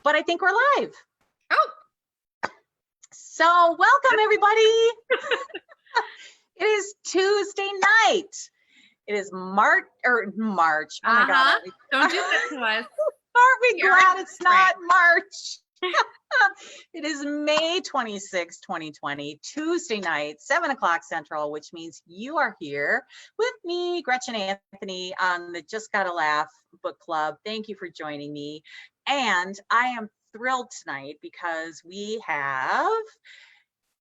but I think we're live. Oh. So welcome everybody. It is Tuesday night. It is March. Oh my God. Don't do that to us. Aren't we glad it's not March? It is May 26, 2020, Tuesday night, 7 o'clock Central, which means you are here with me, Gretchen Anthony, on the Just Gotta Laugh Book Club. Thank you for joining me. And I am thrilled tonight because we have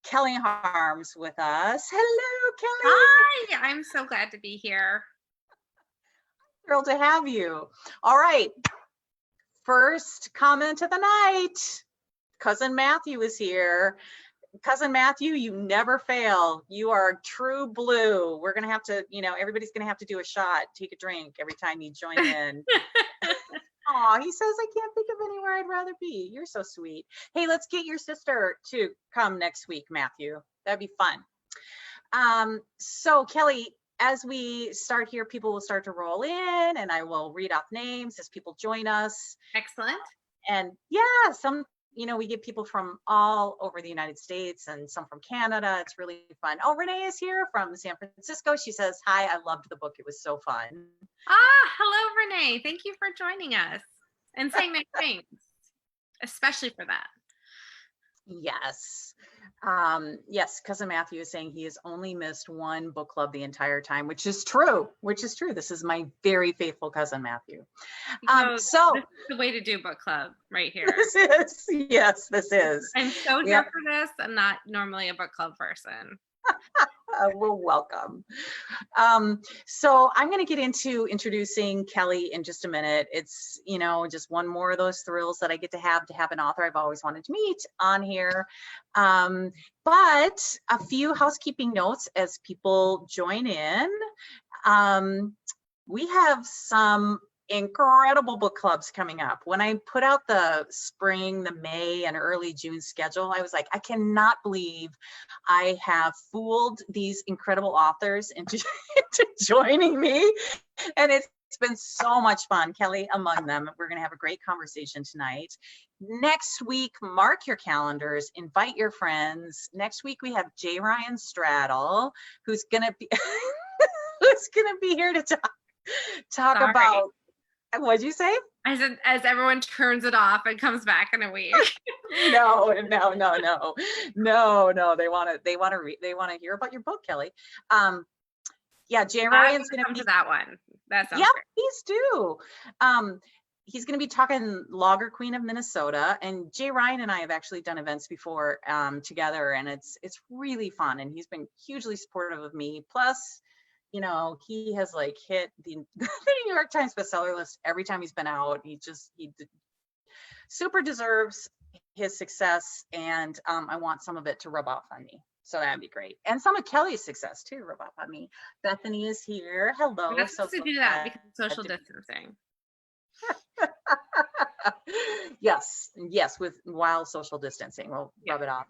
Kelly Harms with us. Hello, Kelly. Hi, I'm so glad to be here. Thrilled to have you. All right. First comment of the night. Cousin Matthew is here. Cousin Matthew, you never fail. You are true blue. We're going to have to, everybody's going to have to do a shot, take a drink every time you join in. Aw, he says, I can't think of anywhere I'd rather be. You're so sweet. Hey, let's get your sister to come next week, Matthew. That'd be fun. So Kelly, as we start here, people will start to roll in and I will read off names as people join us. Excellent. And yeah, we get people from all over the United States and some from Canada. It's really fun. Oh, Renee is here from San Francisco. She says, hi, I loved the book. It was so fun. Hello, Renee. Thank you for joining us and saying nice things, especially for that. Yes. Yes, Cousin Matthew is saying he has only missed one book club the entire time, which is true. This is my very faithful cousin Matthew. So this is the way to do book club right here. This is. I'm so here for this. I'm not normally a book club person. Well, welcome. So I'm going to get into introducing Kelly in just a minute. It's, just one more of those thrills that I get to have an author I've always wanted to meet on here. But a few housekeeping notes as people join in. We have some incredible book clubs coming up. When I put out the spring, the May and early June schedule, I was like, I cannot believe I have fooled these incredible authors into joining me. And it's been so much fun, Kelly among them. We're going to have a great conversation tonight. Next week, mark your calendars, invite your friends. Next week, we have J. Ryan Straddle, who's going to be here to talk about. What'd you say? I said, as everyone turns it off and comes back in a week. No. They want to hear about your book, Kelly. Jay Ryan's going to be that one. That sounds great. Please do. He's going to be talking Logger Queen of Minnesota, and Jay Ryan and I have actually done events before together, and it's really fun. And he's been hugely supportive of me. Plus, he has hit the New York Times bestseller list every time he's been out. He super deserves his success, and I want some of it to rub off on me. So that'd be great. And some of Kelly's success too, rub off on me. Bethany is here. Hello. We're not supposed to do that because of social distancing. Yes, while social distancing, we'll rub it off.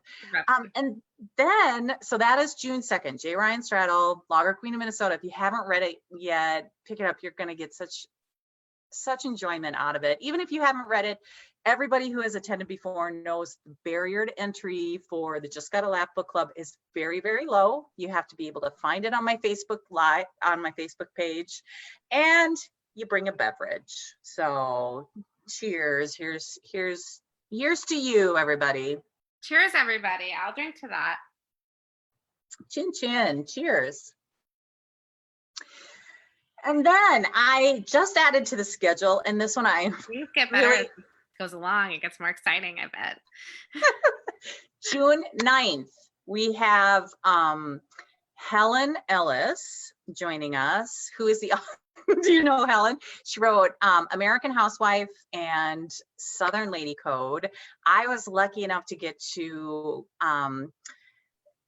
And then, so that is June 2nd, J. Ryan Straddle, Logger Queen of Minnesota. If you haven't read it yet, pick it up. You're going to get such enjoyment out of it. Even if you haven't read it, everybody who has attended before knows the barrier to entry for the Just Gotta Laugh Book Club is very, very low. You have to be able to find it on my Facebook page, and you bring a beverage. So cheers. Here's to you, everybody. Cheers, everybody. I'll drink to that. Chin chin. Cheers. And then I just added to the schedule, and this one Things get better as it goes along. It gets more exciting, I bet. June 9th, we have Helen Ellis joining us, who is the do you know Helen? She wrote American Housewife and Southern Lady Code. I was lucky enough to get to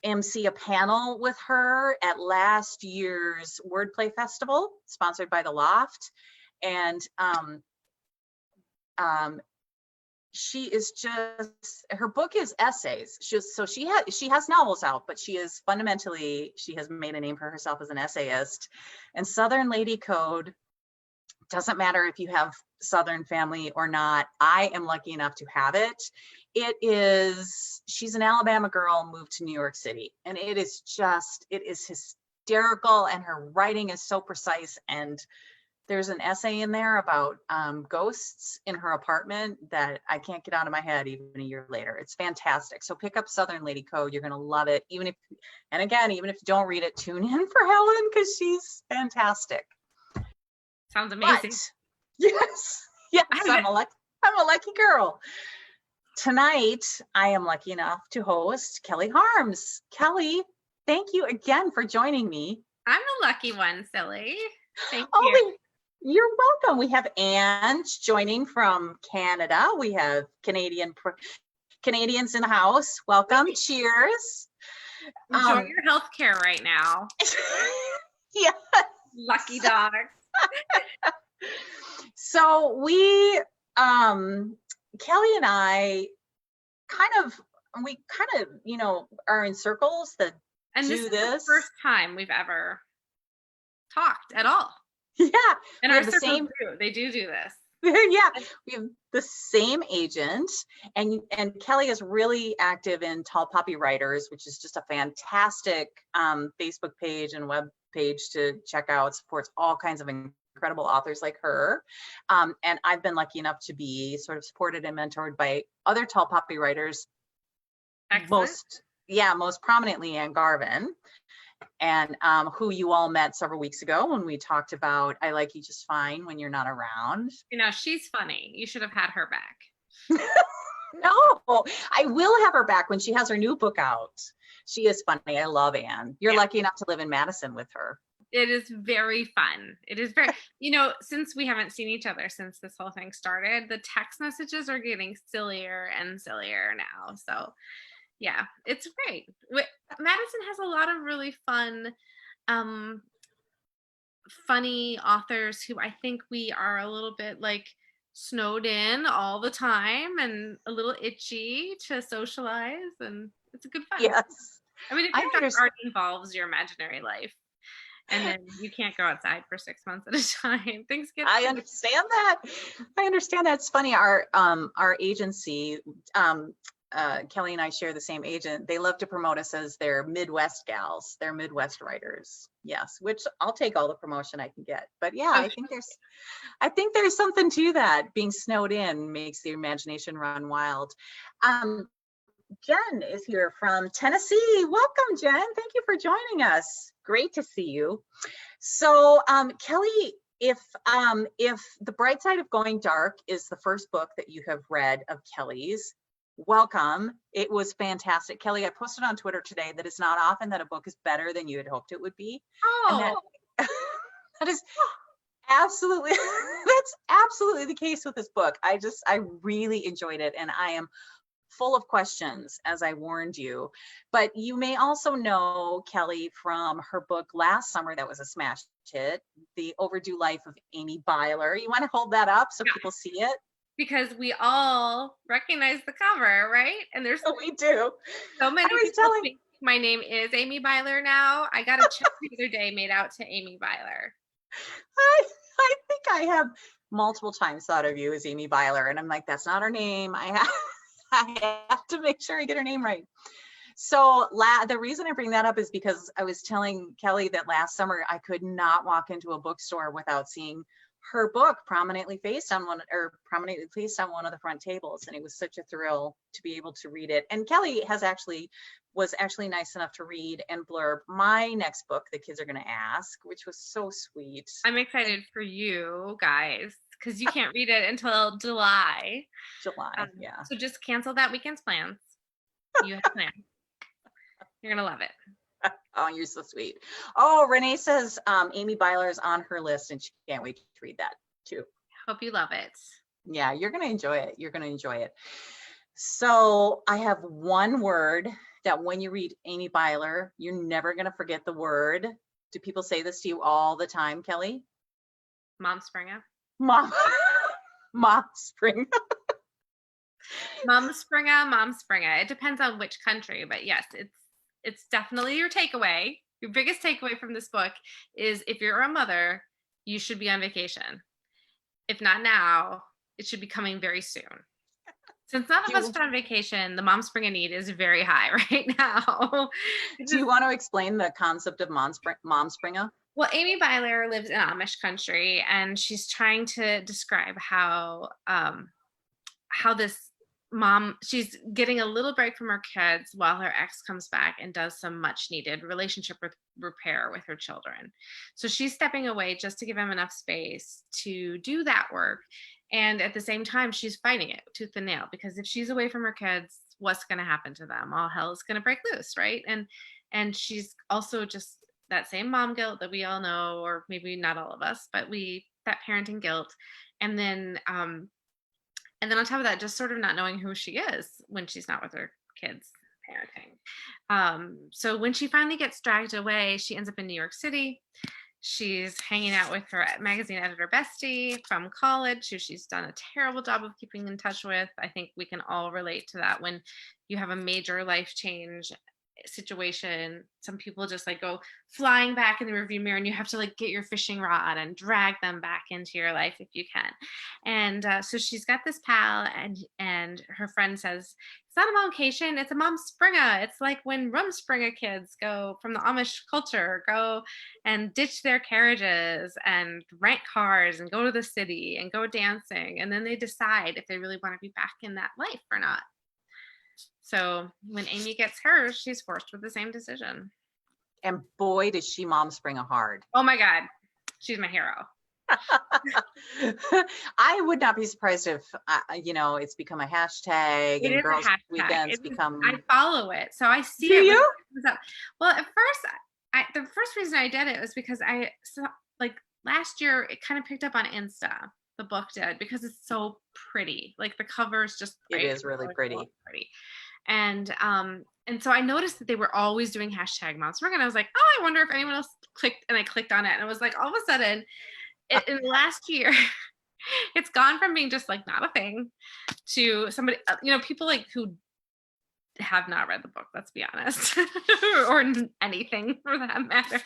MC a panel with her at last year's Wordplay Festival, sponsored by The Loft. And she is just, her book is essays. She has novels out, but she has made a name for herself as an essayist. And Southern Lady Code doesn't matter if you have Southern family or not. I am lucky enough to have it. She's an Alabama girl, moved to New York City, and it is hysterical, and her writing is so precise. And there's an essay in there about ghosts in her apartment that I can't get out of my head even a year later. It's fantastic. So pick up Southern Lady Code. You're going to love it. Even if you don't read it, tune in for Helen, because she's fantastic. Sounds amazing. But, yes, I'm a lucky girl. Tonight, I am lucky enough to host Kelly Harms. Kelly, thank you again for joining me. I'm the lucky one, silly. Thank you. You're welcome. We have Anne joining from Canada. We have Canadians in the house. Welcome. Cheers. Enjoy your healthcare right now. Yeah. Lucky dog. So Kelly and I kind of, are in circles that and do this. Is this. The first time we've ever talked at all. Yeah. And our circles they do this. Yeah, we have the same agent, and Kelly is really active in Tall Poppy Writers, which is just a fantastic Facebook page and web page to check out. Supports all kinds of incredible authors like her. And I've been lucky enough to be sort of supported and mentored by other Tall Poppy writers. Excellent. Most prominently Anne Garvin, and who you all met several weeks ago when we talked about I Like You Just Fine When You're Not Around. She's funny. You should have had her back. No, I will have her back when she has her new book out. She is funny. I love Anne. You're lucky enough to live in Madison with her. It is very fun. It is very, since we haven't seen each other since this whole thing started, the text messages are getting sillier and sillier now. So yeah, it's great. Madison has a lot of really fun, funny authors who I think we are a little bit like snowed in all the time and a little itchy to socialize, and it's a good fun. Yes. I mean, if your job already involves your imaginary life, and then you can't go outside for 6 months at a time, things get. I understand that. It's funny. Our agency, Kelly and I share the same agent. They love to promote us as their Midwest gals, their Midwest writers. Yes, which I'll take all the promotion I can get. But yeah, I think there's something to that. Being snowed in makes the imagination run wild. Jen is here from Tennessee. Welcome, Jen. Thank you for joining us. Great to see you. So, Kelly, if The Bright Side of Going Dark is the first book that you have read of Kelly's, welcome. It was fantastic. Kelly, I posted on Twitter today that it's not often that a book is better than you had hoped it would be. Oh, and that is absolutely the case with this book. I really enjoyed it, and I am full of questions, as I warned you. But you may also know Kelly from her book last summer that was a smash hit, The Overdue Life of Amy Byler. You want to hold that up so people see it? Because we all recognize the cover, right? And there's we do. So many people think my name is Amy Byler now. I got a check the other day made out to Amy Byler. I think I have multiple times thought of you as Amy Byler, and I'm like, that's not her name. I have to make sure I get her name right. So the reason I bring that up is because I was telling Kelly that last summer I could not walk into a bookstore without seeing her book prominently placed on one of the front tables, and it was such a thrill to be able to read it. And Kelly was actually nice enough to read and blurb my next book, The Kids Are Gonna Ask, which was so sweet. I'm excited for you guys because you can't read it until July. Yeah. So just cancel that weekend's plans. You have plans. You're gonna love it. Oh, you're so sweet. Oh, Renee says Amy Byler is on her list and she can't wait to read that too. Hope you love it. Yeah, you're going to enjoy it. So I have one word that when you read Amy Byler, you're never going to forget the word. Do people say this to you all the time, Kelly? Mom Springer. Mom Springer. Mom Springer. It depends on which country, but yes, it's definitely your takeaway. Your biggest takeaway from this book is if you're a mother, you should be on vacation. if not now, it should be coming very soon. Since none of us are on vacation, the mom spring need is very high right now. Do you want to explain the concept of mom springer? Well, Amy Byler lives in Amish country, and she's trying to describe how this mom, she's getting a little break from her kids while her ex comes back and does some much needed relationship repair with her children. So she's stepping away just to give him enough space to do that work. And at the same time, she's fighting it tooth and nail, because if she's away from her kids, what's going to happen to them? All hell is going to break loose, right? And she's also just that same mom guilt that we all know, or maybe not all of us, but that parenting guilt. And then on top of that, just sort of not knowing who she is when she's not with her kids parenting. So when she finally gets dragged away, she ends up in New York City. She's hanging out with her magazine editor bestie from college, who she's done a terrible job of keeping in touch with. I think we can all relate to that when you have a major life change situation. Some people just like go flying back in the rearview mirror, and you have to like get your fishing rod and drag them back into your life if you can. And so she's got this pal, and her friend says, it's not a momcation, it's a mom springer. It's like when Rumspringa kids go from the Amish culture, go and ditch their carriages and rent cars and go to the city and go dancing. And then they decide if they really want to be back in that life or not. So when Amy gets hers, she's forced with the same decision. And boy, does she mom spring hard. Oh my God. She's my hero. I would not be surprised if, it's become a hashtag. It and is girls' a hashtag. weekends become. I follow it. So I see Do it. you? Well, at first, the first reason I did it was because I saw, like last year, it kind of picked up on Insta. The book did, because it's so pretty. Like the cover is just great. It is really pretty. And so I noticed that they were always doing hashtag mom spring, and I was like, oh, I wonder if anyone else clicked, and I clicked on it, and it was like all of a sudden in the last year it's gone from being just like not a thing to somebody, people like who have not read the book, let's be honest, or anything for that matter,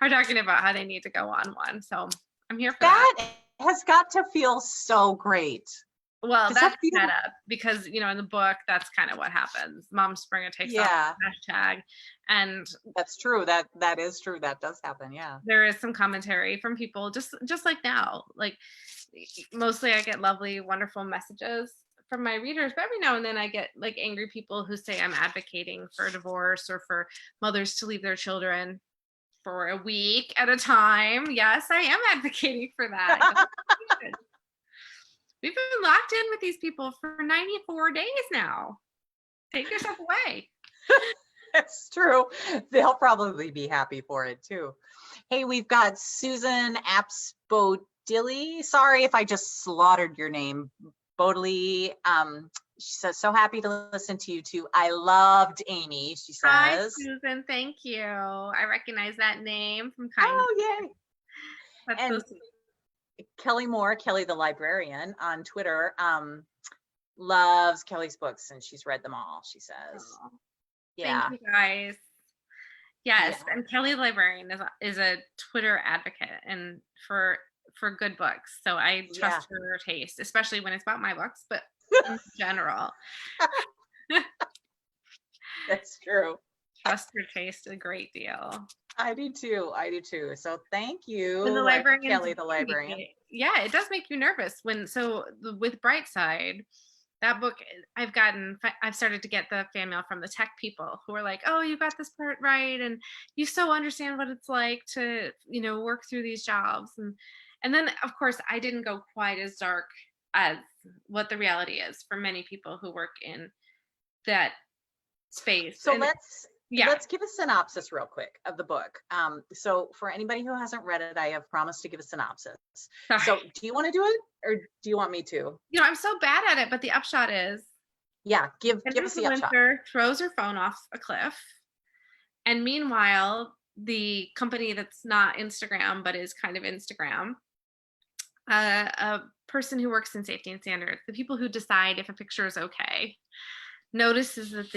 are talking about how they need to go on one. So I'm here for that. That has got to feel so great. Well, that's set up because, in the book, that's kind of what happens. Mom Springer takes off the hashtag. And that's true. That is true. That does happen. Yeah. There is some commentary from people just like now. Like mostly I get lovely, wonderful messages from my readers, but every now and then I get like angry people who say I'm advocating for divorce or for mothers to leave their children for a week at a time. Yes, I am advocating for that. We've been locked in with these people for 94 days now. Take yourself away. That's true. They'll probably be happy for it too. Hey, we've got Susan Apsbodilly. Sorry if I just slaughtered your name. Bodilly. She says, so happy to listen to you too. I loved Amy, she says. Hi, Susan. Thank you. I recognize that name from kind. Oh, yay. That's and so sweet. Kelly Moore, Kelly the librarian on Twitter, loves Kelly's books, and she's read them all, she says. Oh, yeah. Thank you guys. Yes, yeah. And Kelly the librarian is a Twitter advocate and for good books. So I trust her taste, especially when it's about my books, but in general. That's true. Trust her taste a great deal. I do too. So thank you, Kelly the librarian. Yeah, it does make you nervous with Brightside, that book, I've started to get the fan mail from the tech people who are like, oh, you got this part right, and you so understand what it's like to, work through these jobs. And then, of course, I didn't go quite as dark as what the reality is for many people who work in that space. So let's give a synopsis real quick of the book. So for anybody who hasn't read it, I have promised to give a synopsis. Sorry. So do you want to do it, or do you want me to? I'm so bad at it, but the upshot is, give us the upshot. Throws her phone off a cliff, and meanwhile, the company that's not Instagram but is kind of Instagram, a person who works in safety and standards, the people who decide if a picture is okay, notices that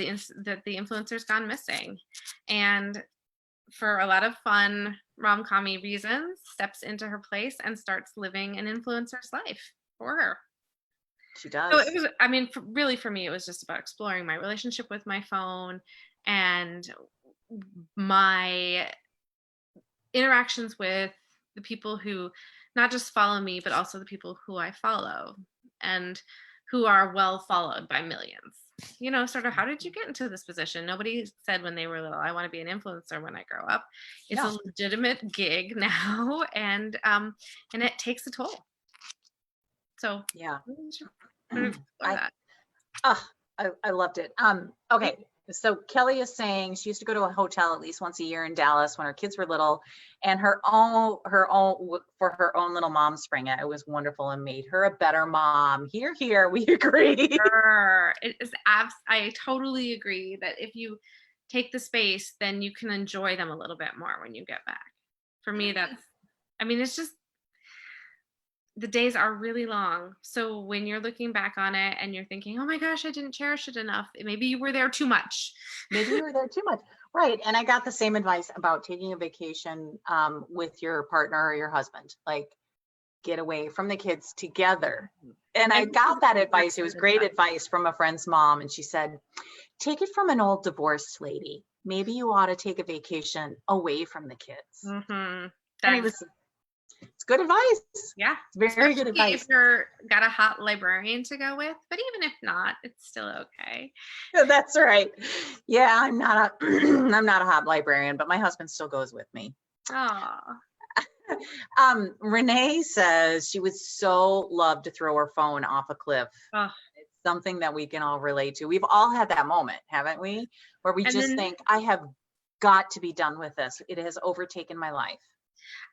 the influencer's gone missing, and for a lot of fun rom-commy reasons, steps into her place and starts living an influencer's life for her. She So does. it was, I mean, really for me, it was just about exploring my relationship with my phone and my interactions with the people who not just follow me, but also the people who I follow and who are well followed by millions. Sort of how did you get into this position? Nobody said when they were little, I want to be an influencer when I grow up. It's No. a legitimate gig now, and it takes a toll. So Yeah. that. I loved it. Okay. So Kelly is saying she used to go to a hotel at least once a year in Dallas when her kids were little, and for her own little mom spring. It was wonderful and made her a better mom. Here, we agree. Sure. It is I totally agree that if you take the space, then you can enjoy them a little bit more when you get back. For me, it's just the days are really long. So when you're looking back on it and you're thinking, oh my gosh, I didn't cherish it enough. Maybe you were there too much. Maybe you were there too much. Right. And I got the same advice about taking a vacation with your partner or your husband, like get away from the kids together. And I got that advice. It was great advice from a friend's mom. And she said, take it from an old divorced lady. Maybe you ought to take a vacation away from the kids. Mm-hmm. And it's good advice. Yeah. It's very good advice. If you're got a hot librarian to go with, but even if not, it's still okay. That's right. Yeah, I'm not a hot librarian, but my husband still goes with me. Oh. Renee says she would so love to throw her phone off a cliff. Oh. It's something that we can all relate to. We've all had that moment, haven't we? Where we think, I have got to be done with this. It has overtaken my life.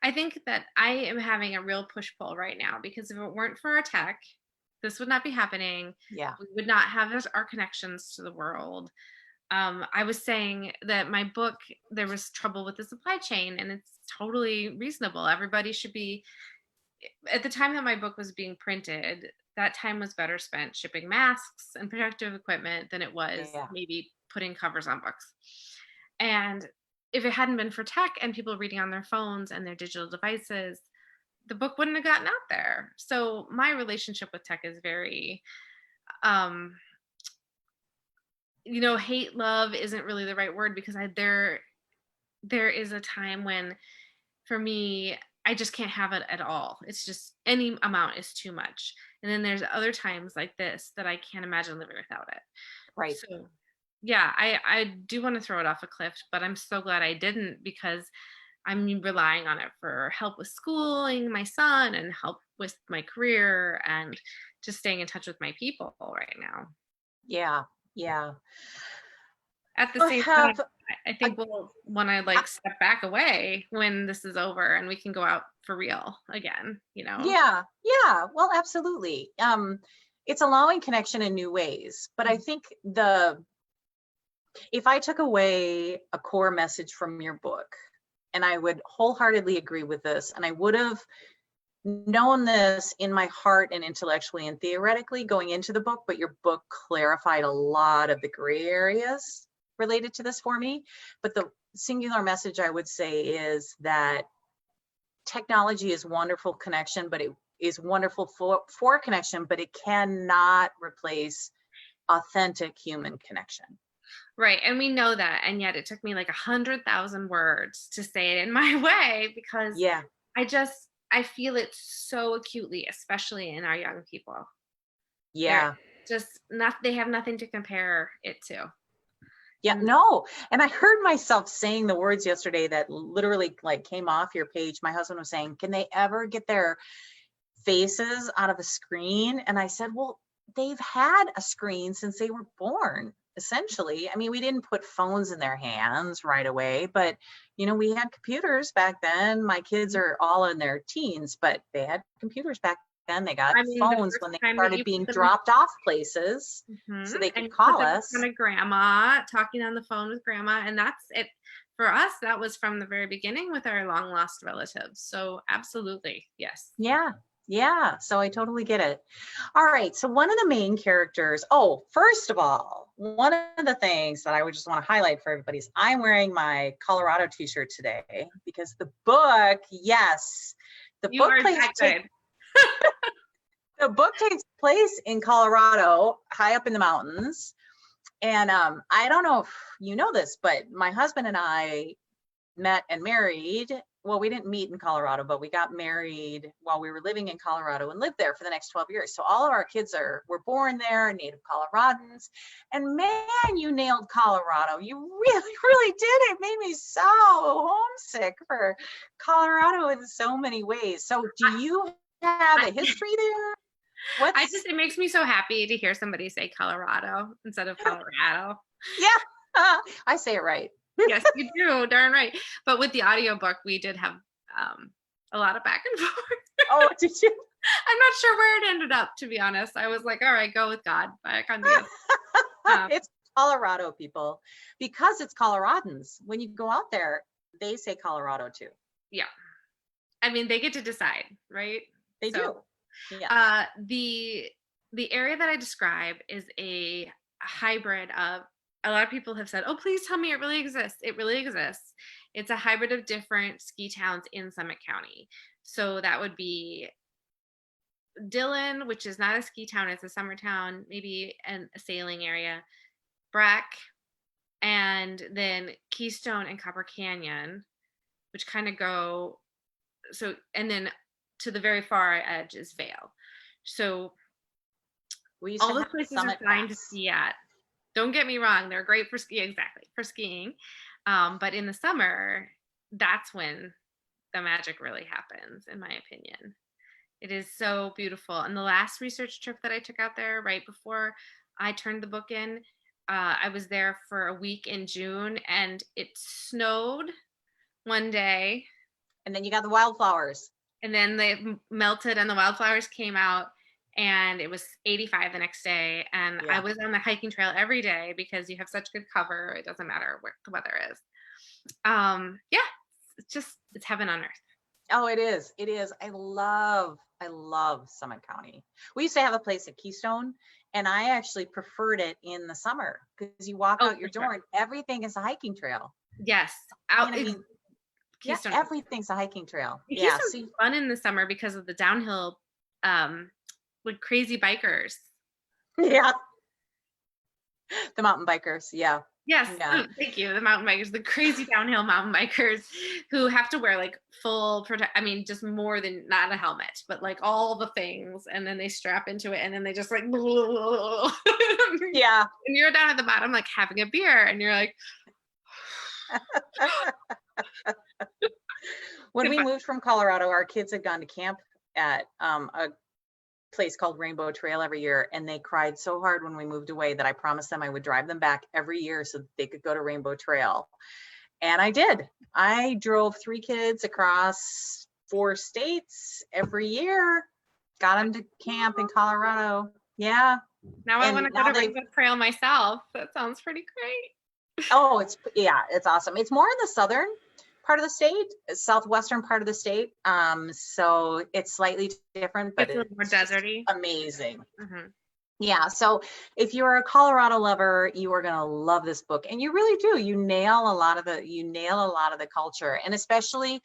I think that I am having a real push-pull right now because if it weren't for our tech, this would not be happening. Yeah. We would not have our connections to the world. I was saying that my book, there was trouble with the supply chain, and it's totally reasonable. Everybody should be, at the time that my book was being printed, that time was better spent shipping masks and protective equipment than it was maybe putting covers on books. And if it hadn't been for tech and people reading on their phones and their digital devices, the book wouldn't have gotten out there. So my relationship with tech is very, hate love isn't really the right word because there is a time when, for me, I just can't have it at all. It's just any amount is too much. And then there's other times like this that I can't imagine living without it. Right. So yeah, I do want to throw it off a cliff, but I'm so glad I didn't because I'm relying on it for help with schooling my son and help with my career and just staying in touch with my people right now. Yeah. Yeah. At the same time, I think we'll want to step back away when this is over and we can go out for real again, Yeah. Yeah. Well, absolutely. It's allowing connection in new ways, but I think if I took away a core message from your book, and I would wholeheartedly agree with this, and I would have known this in my heart and intellectually and theoretically going into the book, but your book clarified a lot of the gray areas related to this for me. But the singular message I would say is that technology is wonderful connection, but it is wonderful for connection, but it cannot replace authentic human connection. Right. And we know that. And yet it took me like 100,000 words to say it in my way because I feel it so acutely, especially in our young people. Yeah. They have nothing to compare it to. Yeah, no. And I heard myself saying the words yesterday that literally came off your page. My husband was saying, can they ever get their faces out of a screen? And I said, well, they've had a screen since they were born. Essentially, I mean, we didn't put phones in their hands right away, but we had computers back then. My kids are all in their teens, but they had computers back then. They got phones when they started being dropped off places, so they could call us. Kind of grandma talking on the phone with grandma, and that's it for us. That was from the very beginning with our long lost relatives. So absolutely, yes. Yeah. Yeah, so I totally get it. All right, so one of the main characters, first of all, one of the things that I would just want to highlight for everybody is I'm wearing my Colorado t-shirt today because the book, yes, the You book are plays that good. the book takes place in Colorado, high up in the mountains. And I don't know if you know this, but my husband and I met and married. Well, we didn't meet in Colorado, but we got married while we were living in Colorado and lived there for the next 12 years. So all of our kids were born there, native Coloradans. And man, you nailed Colorado. You really, really did. It made me so homesick for Colorado in so many ways. So do you have a history there? It makes me so happy to hear somebody say Colorado instead of Colorado. Yeah, I say it right. Yes, you do. Darn right. But with the audiobook, we did have a lot of back and forth. Oh, did you? I'm not sure where it ended up, to be honest. I was like, all right, go with God. Back on the other. It's Colorado, people. Because it's Coloradans. When you go out there, they say Colorado too. Yeah. I mean, they get to decide, right? They do. Yeah. The area that I describe is a hybrid of, a lot of people have said, oh, please tell me it really exists. It really exists. It's a hybrid of different ski towns in Summit County. So that would be Dillon, which is not a ski town, it's a summer town, maybe a sailing area, Breck, and then Keystone and Copper Canyon, which kind of go, so, and then to the very far edge is Vail. So all the places are fine to ski at. Don't get me wrong, they're great for skiing, for skiing. But in the summer, that's when the magic really happens, in my opinion. It is so beautiful. And the last research trip that I took out there, right before I turned the book in, I was there for a week in June, and it snowed one day. And then you got the wildflowers. And then they melted and the wildflowers came out, and it was 85 the next day. And I was on the hiking trail every day because you have such good cover. It doesn't matter what the weather is. It's heaven on earth. Oh, it is. It is. I love Summit County. We used to have a place at Keystone, and I actually preferred it in the summer because you walk out your door and everything is a hiking trail. Yes. Keystone, everything's a hiking trail. Keystone's fun in the summer because of the downhill, with crazy bikers. Yeah. The mountain bikers. Yeah. Yes. Yeah. Thank you. The mountain bikers, the crazy downhill mountain bikers who have to wear like full just more than, not a helmet, but like all the things. And then they strap into it and then they just like, yeah. And you're down at the bottom, like having a beer, and you're like, when we moved from Colorado, our kids had gone to camp at a place called Rainbow Trail every year, and they cried so hard when we moved away that I promised them I would drive them back every year so they could go to Rainbow Trail. And I did. I drove 3 kids across 4 states every year, got them to camp in Colorado. Yeah. Now I want to go to Rainbow Trail myself. That sounds pretty great. Oh, it's awesome. It's more in the southern part of the state, southwestern part of the state. So it's slightly different, but it's a little more deserty. Amazing. Mm-hmm. Yeah. So if you're a Colorado lover, you are going to love this book, and you really do. You nail a lot of the culture, and especially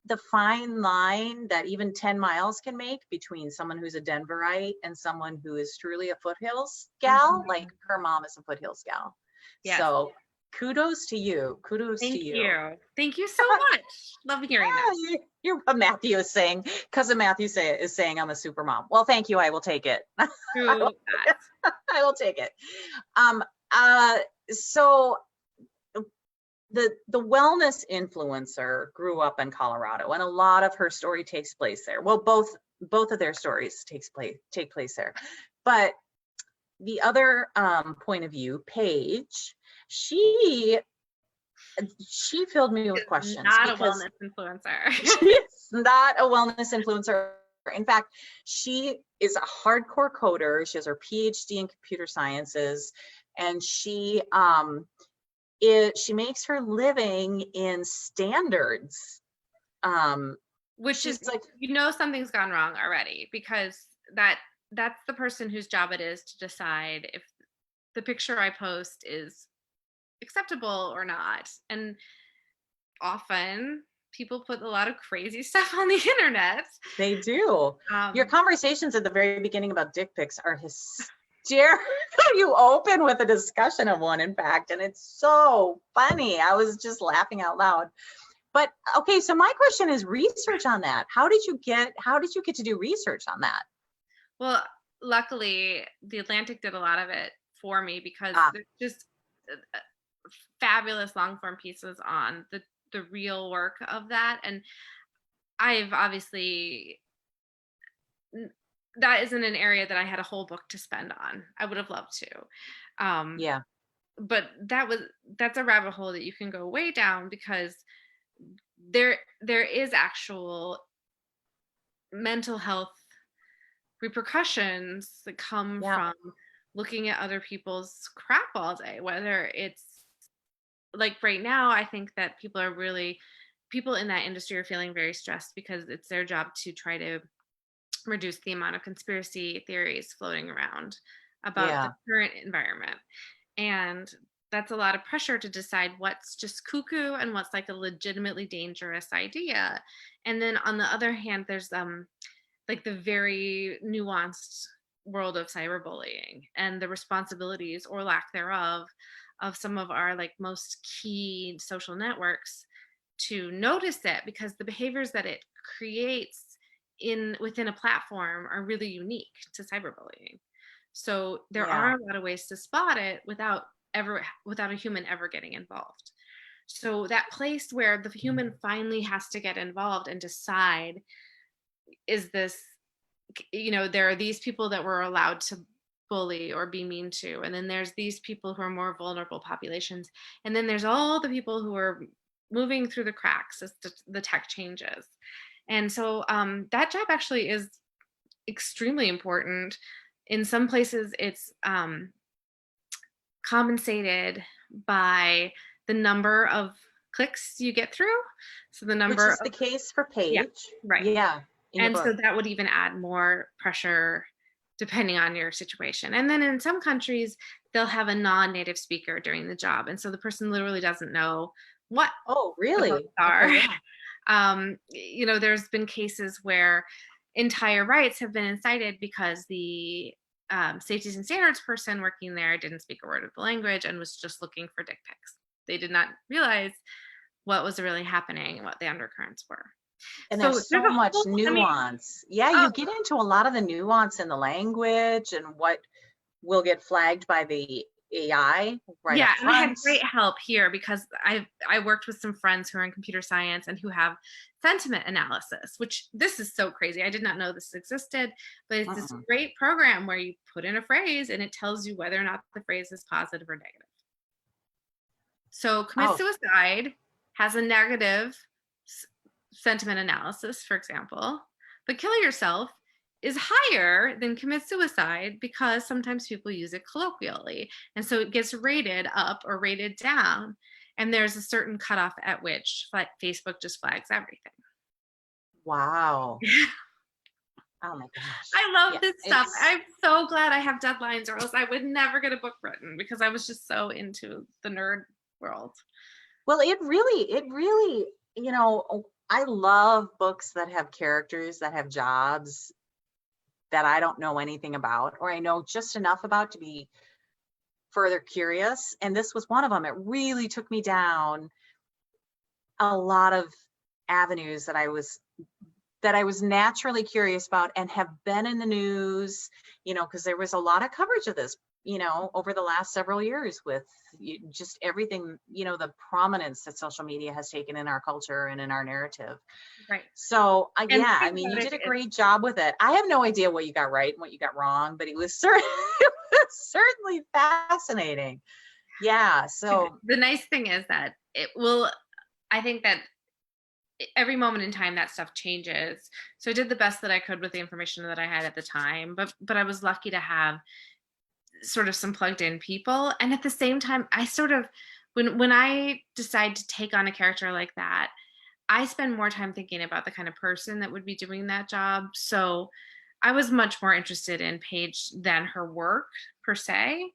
the fine line that even 10 miles can make between someone who's a Denverite and someone who is truly a foothills gal. Mm-hmm. Like her mom is a foothills gal. Yes. So kudos to you. Thank you. Thank you so much. Love hearing that. You're what Matthew is saying. Cousin Matthew is saying I'm a super mom. Well, thank you. I will take it. I will take it. So the wellness influencer grew up in Colorado, and a lot of her story takes place there. Well, both of their stories take place there. But the other point of view, Paige, she filled me with questions. Not a wellness influencer. She's not a wellness influencer. In fact, she is a hardcore coder. She has her PhD in computer sciences, and she makes her living in standards which is, She's like, you know, something's gone wrong already, because that's the person whose job it is to decide if the picture I post is acceptable or not. And often people put a lot of crazy stuff on the internet. they do. Your Um, conversations at the very beginning about dick pics are hysterical. You open with a discussion of one, in fact, and it's so funny. I was just laughing out loud. But okay, so my question is research on that. How did you get to do research on that? well, luckily, The Atlantic did a lot of it for me, because Ah, there's just fabulous long form pieces on the real work of that. And I've obviously, that isn't an area that I had a whole book to spend on. I would have loved to. yeah, But that's a rabbit hole that you can go way down, because there is actual mental health repercussions that come yeah, from looking at other people's crap all day, whether it's like right now. I think that people in that industry are feeling very stressed, because it's their job to try to reduce the amount of conspiracy theories floating around about the yeah, current environment. And that's a lot of pressure to decide what's just cuckoo and what's like a legitimately dangerous idea. And then on the other hand, there's like the very nuanced world of cyberbullying and the responsibilities or lack thereof of some of our like most key social networks to notice it, because the behaviors that it creates within a platform are really unique to cyberbullying. So there yeah, are a lot of ways to spot it without a human ever getting involved. So that place where the human finally has to get involved and decide, is this, there are these people that we're allowed to bully or be mean to, and then there's these people who are more vulnerable populations, and then there's all the people who are moving through the cracks as the tech changes. And so that job actually is extremely important. In some places it's compensated by the number of clicks you get through. So the which number is the of, case for yeah, Paige. right. Yeah, in your And so book. that would even add more pressure depending on your situation. And then in some countries, they'll have a non-native speaker during the job. And so the person literally doesn't know what Oh, the books really? are. Okay, yeah. There's been cases where entire rights have been incited because the safety and standards person working there didn't speak a word of the language and was just looking for dick pics. They did not realize what was really happening and what the undercurrents were. And So there's there's so a much whole, I mean, nuance. Yeah, oh, you get into a lot of the nuance in the language and what will get flagged by the AI right up yeah, and I had front. great help here, because I worked with some friends who are in computer science and who have sentiment analysis, which this is so crazy. I did not know this existed, but it's this Mm-mm. great program where you put in a phrase and it tells you whether or not the phrase is positive or negative. So commit Oh, suicide has a negative sentiment analysis, for example, but kill yourself is higher than commit suicide, because sometimes people use it colloquially. And so it gets rated up or rated down. And there's a certain cutoff at which Facebook just flags everything. wow. Oh my gosh. I love Yeah, this stuff. it's I'm so glad I have deadlines, or else I would never get a book written, because I was just so into the nerd world. well, it really, I love books that have characters that have jobs that I don't know anything about, or I know just enough about to be further curious. And this was one of them. It really took me down a lot of avenues that I was naturally curious about and have been in the news, because there was a lot of coverage of this, over the last several years with just everything, the prominence that social media has taken in our culture and in our narrative. Right. So, And yeah, I think mean, about you it, did a great job with it. I have no idea what you got right and what you got wrong, but it was certainly fascinating. Yeah. So, the nice thing is that I think that every moment in time that stuff changes. So I did the best that I could with the information that I had at the time, but I was lucky to have sort of some plugged in people. And at the same time, I sort of, when I decide to take on a character like that, I spend more time thinking about the kind of person that would be doing that job. So I was much more interested in Paige than her work per se.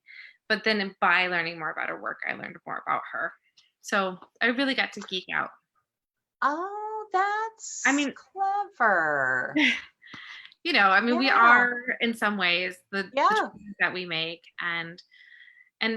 But then by learning more about her work, I learned more about her. So I really got to geek out. Oh, I that's mean, clever. I mean, we Yeah. are in some ways the Yeah. choices that we make, and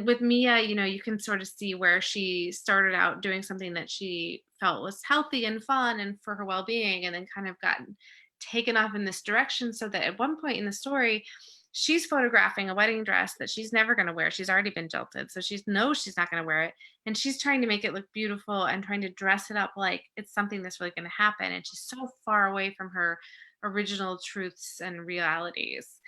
with Mia, you can sort of see where she started out doing something that she felt was healthy and fun and for her well-being, and then kind of gotten taken off in this direction, so that at one point in the story, she's photographing a wedding dress that she's never going to wear. She's already been jilted, so she knows she's not going to wear it, and she's trying to make it look beautiful and trying to dress it up like it's something that's really going to happen, and she's so far away from her original truths and realities.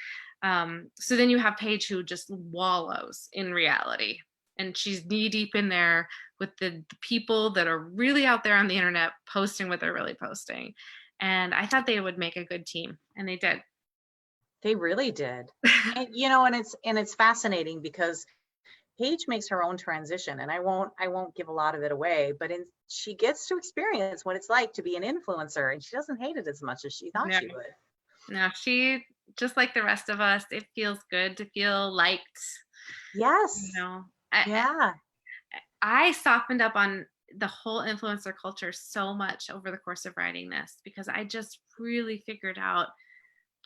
So then you have Paige, who just wallows in reality, and she's knee deep in there with the people that are really out there on the internet posting what they're really posting. And I thought they would make a good team, and they did. They really did. And and it's fascinating because Paige makes her own transition, and I won't give a lot of it away, but she gets to experience what it's like to be an influencer, and she doesn't hate it as much as she thought No, she would. no, she, just like the rest of us, it feels good to feel liked. You Yes. know, I, Yeah. I softened up on the whole influencer culture so much over the course of writing this, because I just really figured out,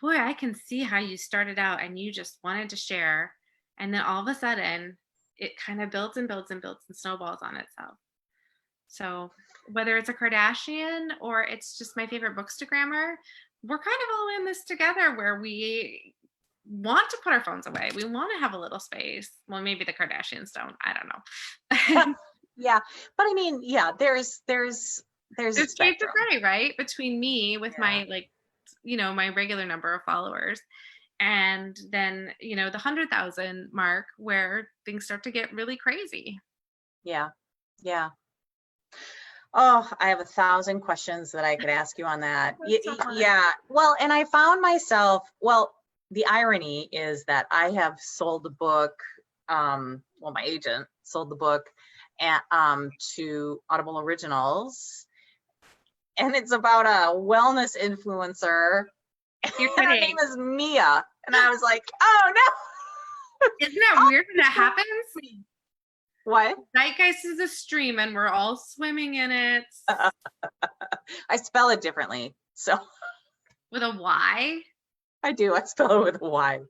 boy, I can see how you started out and you just wanted to share. And then all of a sudden, it kind of builds and builds and builds and snowballs on itself. So whether it's a Kardashian or it's just my favorite bookstagrammer, we're kind of all in this together, where we want to put our phones away. We want to have a little space. Well, maybe the Kardashians don't. I don't know. Yeah. But I mean, yeah, there's a There's shades of spectrum. gray, right? Between me with Yeah. my my regular number of followers, and then, the 100,000 mark, where things start to get really crazy. Yeah. Yeah. Oh, I have 1,000 questions that I could ask you on that. That's so fun. Yeah. Well, and I found myself, well, the irony is that I have sold the book, well, my agent sold the book to Audible Originals, and it's about a wellness influencer, You're and her name kidding. is Mia. And I was like, oh no. Isn't that weird when that happens? What? Zeitgeist is a stream and we're all swimming in it. I spell it differently. So With a Y. I do. I spell it with a Y.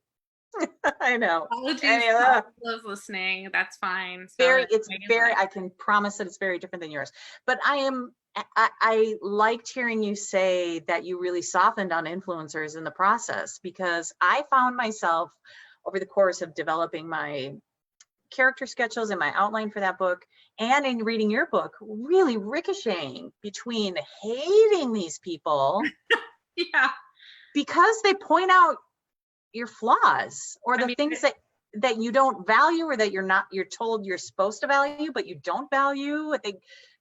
I know. Apologies Anyway, to all those listening. That's fine. I can promise that it's very different than yours. But I liked hearing you say that you really softened on influencers in the process, because I found myself over the course of developing my character sketches and my outline for that book, and in reading your book, really ricocheting between hating these people Yeah. because they point out your flaws or I the mean, things that you don't value, or that you're told you're supposed to value but you don't value. They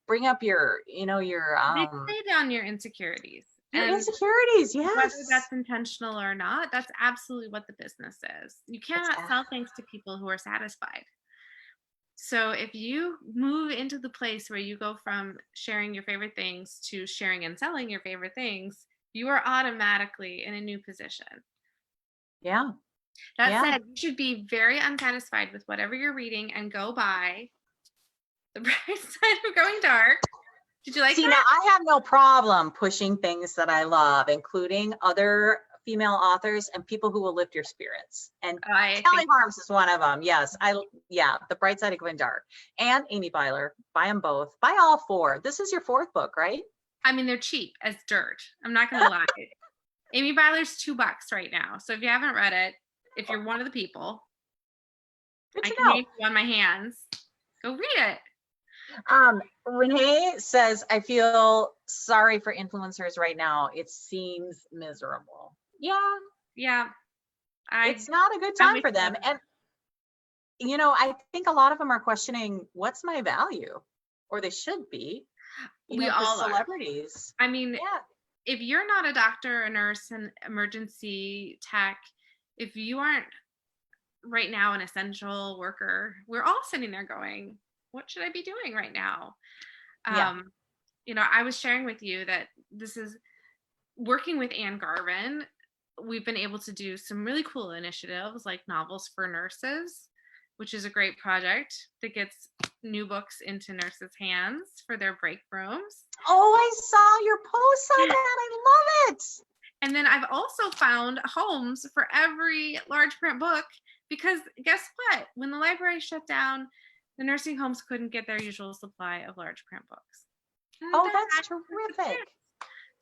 bring up your they play down your insecurities. And insecurities. whether Yes. that's intentional or not, that's absolutely what the business is. You cannot It's- sell things to people who are satisfied. So if you move into the place where you go from sharing your favorite things to sharing and selling your favorite things, you are automatically in a new position. yeah. That Yeah. said, you should be very unsatisfied with whatever you're reading and go buy The Bright Side of Going Dark. Did you like See, that? now I have no problem pushing things that I love, including other female authors and people who will lift your spirits. And I Kelly think, Harms is one of them. Yes, The Bright Side of Going Dark, and Amy Byler. Buy them both. Buy all four. This is your fourth book, right? I mean, they're cheap as dirt. I'm not going to lie. Amy Byler's $2 right now. So if you haven't read it, if you're one of the people, Good I to can know. name you on my hands. Go read it. Renee says, I feel sorry for influencers right now. It seems miserable. Yeah. It's not a good I'm time with for them. you. And I think a lot of them are questioning, what's my value? Or they should be. We the all are. celebrities. I mean, Yeah. if you're not a doctor, a nurse, an emergency tech, if you aren't right now an essential worker, we're all sitting there going, what should I be doing right now? Yeah. I was sharing with you that this is working with Anne Garvin. We've been able to do some really cool initiatives like Novels for Nurses, which is a great project that gets new books into nurses' hands for their break rooms. Oh, I saw your post on that. I love it. And then I've also found homes for every large print book, because guess what? When the library shut down, the nursing homes couldn't get their usual supply of large print books. Oh, that's terrific.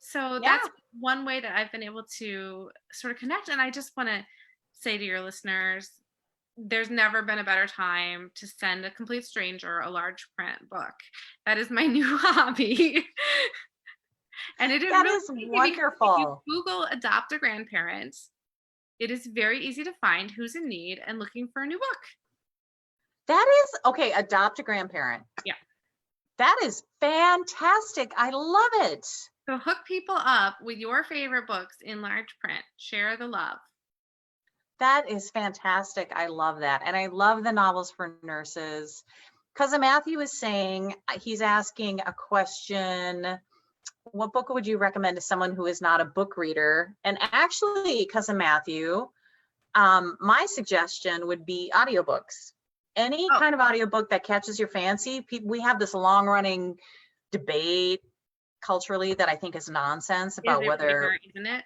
So that's one way that I've been able to sort of connect. And I just want to say to your listeners, there's never been a better time to send a complete stranger a large print book. That is my new hobby. And it is that really is wonderful. If you Google adopt a grandparent, it is very easy to find who's in need and looking for a new book. That is, okay, adopt a grandparent. Yeah. That is fantastic. I love it. So hook people up with your favorite books in large print. Share the love. That is fantastic. I love that. And I love the Novels for Nurses. Cousin Matthew is saying, he's asking a question. What book would you recommend to someone who is not a book reader? And actually, Cousin Matthew, my suggestion would be audiobooks. Any kind of audiobook that catches your fancy. We have this long running debate culturally that I think is nonsense about whether, isn't it?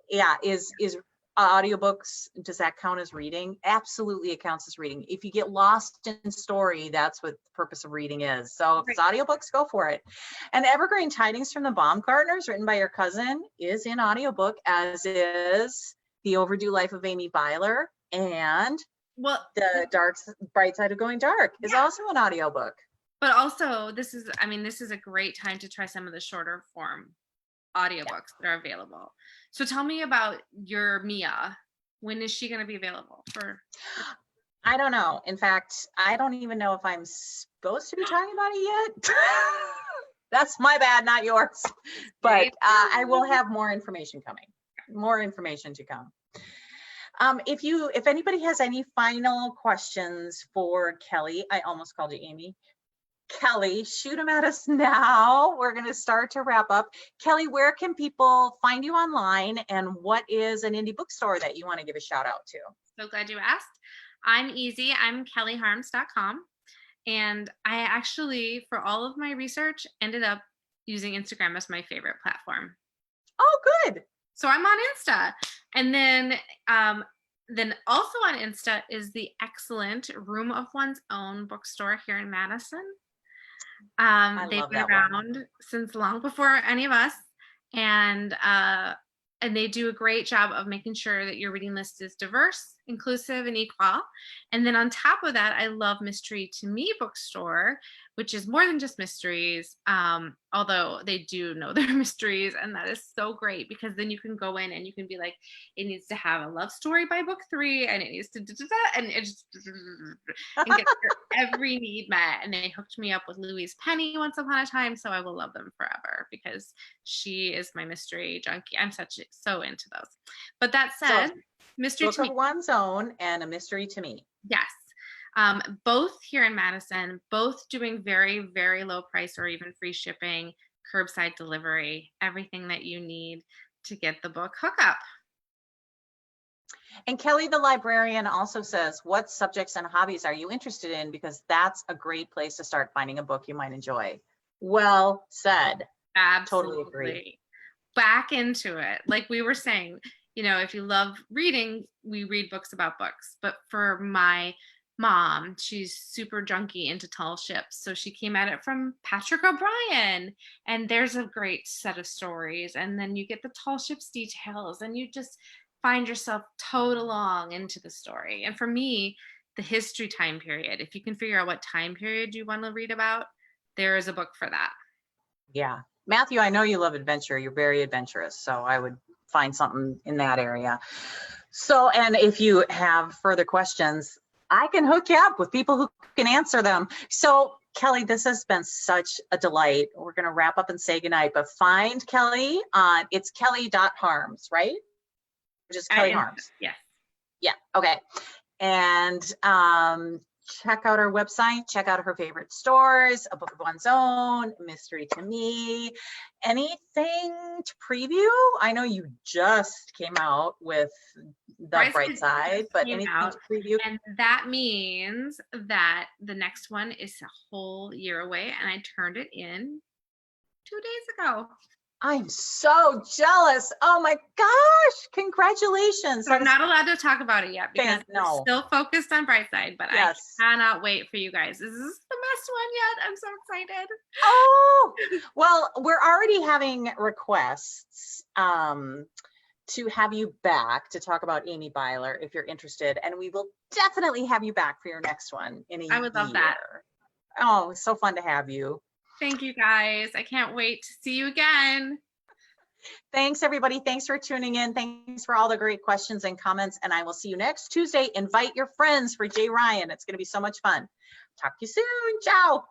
Yeah, is audiobooks, does that count as reading? Absolutely, it counts as reading. If you get lost in story, that's what the purpose of reading is. So if it's audiobooks, go for it. And Evergreen Tidings from the Baumgartners, written by your cousin, is in audiobook, as is The Overdue Life of Amy Byler, and The Bright Side of Going Dark is also an audiobook. But also, this is a great time to try some of the shorter form audiobooks that are available. So tell me about your Mia. When is she going to be available for? I don't know. In fact, I don't even know if I'm supposed to be talking about it yet. That's my bad, not yours. But I will have more information coming. More information to come. If anybody has any final questions for Kelly, I almost called you Amy. Kelly, shoot them at us now. We're going to start to wrap up. Kelly, where can people find you online, and what is an indie bookstore that you want to give a shout out to? So glad you asked. I'm easy. I'm kellyharms.com. And I actually, for all of my research, ended up using Instagram as my favorite platform. Oh, good. So I'm on Insta. And then also on Insta is the excellent Room of One's Own bookstore here in Madison. They've been around since long before any of us, and they do a great job of making sure that your reading list is diverse, inclusive, and equal. And then on top of that, I love Mystery to Me Bookstore, which is more than just mysteries, although they do know their mysteries, and that is so great, because then you can go in and you can be like, it needs to have a love story by book 3, and it needs to and it just and get every need met. And they hooked me up with Louise Penny once upon a time, so I will love them forever, because she is my mystery junkie. I'm so into those. But that said, so, Mystery Book to of Me, One's Own and A Mystery to Me. yes. Both here in Madison, both doing very, very low price or even free shipping, curbside delivery, everything that you need to get the book hookup. And Kelly, the librarian, also says, what subjects and hobbies are you interested in? Because that's a great place to start finding a book you might enjoy. Well said. Absolutely. Totally agree. Back into it. Like we were saying, if you love reading, we read books about books. But for my mom, she's super junky into tall ships, so she came at it from Patrick O'Brien, and there's a great set of stories, and then you get the tall ships details, and you just find yourself towed along into the story. And for me, the history time period, if you can figure out what time period you want to read about, there is a book for that. Yeah. Matthew, I know you love adventure. You're very adventurous, so I would find something in that area. So, and if you have further questions, I can hook you up with people who can answer them. So Kelly, this has been such a delight. We're going to wrap up and say goodnight, but find Kelly on, it's kelly.harms, right? Just Kelly Harms. Yes. Yeah. Okay. And check out our website, check out her favorite stores, A Book of One's Own, Mystery to Me. Anything to preview? I know you just came out with The Bright Side, but anything to preview? And that means that the next one is a whole year away, and I turned it in 2 days ago. I'm so jealous. Oh my gosh. Congratulations. So I'm not allowed to talk about it yet because no. we're still focused on Brightside, but yes. I cannot wait for you guys. Is this the best one yet? I'm so excited. Oh, well, we're already having requests to have you back to talk about Amy Byler if you're interested. And we will definitely have you back for your next one in a year. I would love that. Oh, it's so fun to have you. Thank you guys. I can't wait to see you again. Thanks, everybody. Thanks for tuning in. Thanks for all the great questions and comments. And I will see you next Tuesday. Invite your friends for Jay Ryan. It's going to be so much fun. Talk to you soon. Ciao.